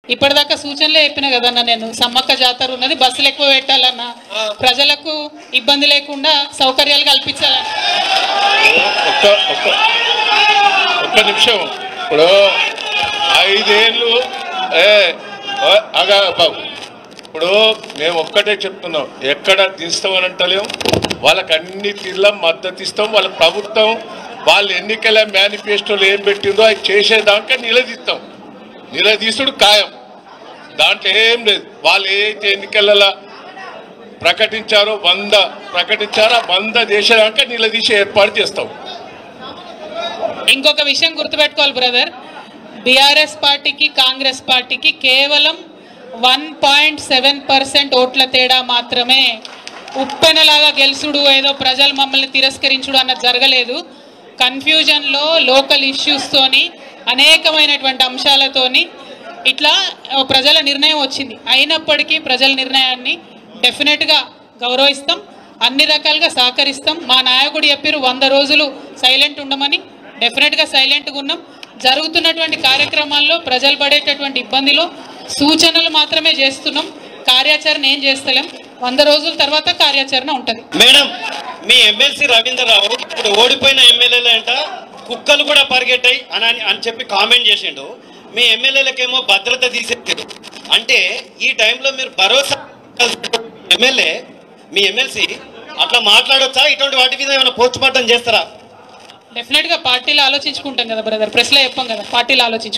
ఇప్పటిదాకా సూచనలే చెప్పినా కదన్నా నేను. సమ్మక్క జాతర ఉన్నది, బస్సులు ఎక్కువ పెట్టాలన్నా, ప్రజలకు ఇబ్బంది లేకుండా సౌకర్యాలు కల్పించాలన్నా. ఒక్క నిమిషం. ఇప్పుడు 5 ఏళ్ళు బాబు, ఇప్పుడు మేము ఒక్కటే చెప్తున్నాం, ఎక్కడ దిస్తామని అంటలేం. వాళ్ళకి అన్ని తీర్ల మద్దతు ఇస్తాం. వాళ్ళ ప్రభుత్వం వాళ్ళు ఎన్నికల మేనిఫెస్టోలు ఏం పెట్టిందో అది చేసేదాకా నిలదీస్తాం. నిలదీసుడు ఖాయం, దాంట్లో ఏం లేదు. వాళ్ళు ఏదైతే ఎన్నికలలో ప్రకటించారో 100 ప్రకటించారో 100 చేసేదాకా నిలదీసి ఏర్పాటు చేస్తాం. ఇంకొక విషయం గుర్తుపెట్టుకోవాలి బ్రదర్, బీఆర్ఎస్ పార్టీకి కాంగ్రెస్ పార్టీకి కేవలం 1.7% ఓట్ల తేడా మాత్రమే. ఉప్పెనలాగా గెలుసుడు, ఏదో ప్రజలు మమ్మల్ని తిరస్కరించుడు అన్నది జరగలేదు. కన్ఫ్యూజన్లో లోకల్ ఇష్యూస్తోని అనేకమైనటువంటి అంశాలతోని ఇట్లా ప్రజల నిర్ణయం వచ్చింది. అయినప్పటికీ ప్రజల నిర్ణయాన్ని డెఫినెట్గా గౌరవిస్తాం, అన్ని రకాలుగా సహకరిస్తాం. మా నాయకుడు చెప్పారు 100 రోజులు సైలెంట్ ఉండమని, డెఫినెట్గా సైలెంట్గా ఉన్నాం. జరుగుతున్నటువంటి కార్యక్రమాల్లో ప్రజలు పడేటటువంటి ఇబ్బందిలో సూచనలు మాత్రమే చేస్తున్నాం, కార్యాచరణ ఏం చేస్తలేం. 100 రోజుల తర్వాత కార్యాచరణ ఉంటుంది. మేడం, మీ ఎమ్మెల్సీ రవీంద్రరావు ఇప్పుడు ఓడిపోయిన ఎమ్మెల్యేలు అంట కుక్కలు కూడా పరిగెట్టాయి అని చెప్పి కామెంట్ చేసిండు. మీ ఎమ్మెల్యేలకేమో భద్రత తీసేసారు. అంటే ఈ టైంలో మీరు భరోసా ఎమ్మెల్యే, మీ ఎమ్మెల్సీ అట్లా మాట్లాడొచ్చా? ఇటువంటి వాటి మీద ఏమైనా పోస్ట్ మార్టం చేస్తారా? డెఫినెట్గా పార్టీలో ఆలోచించుకుంటాం కదా బ్రదర్, ప్రెస్లో చెప్పాం కదా, పార్టీలో ఆలోచించుకుంటాం.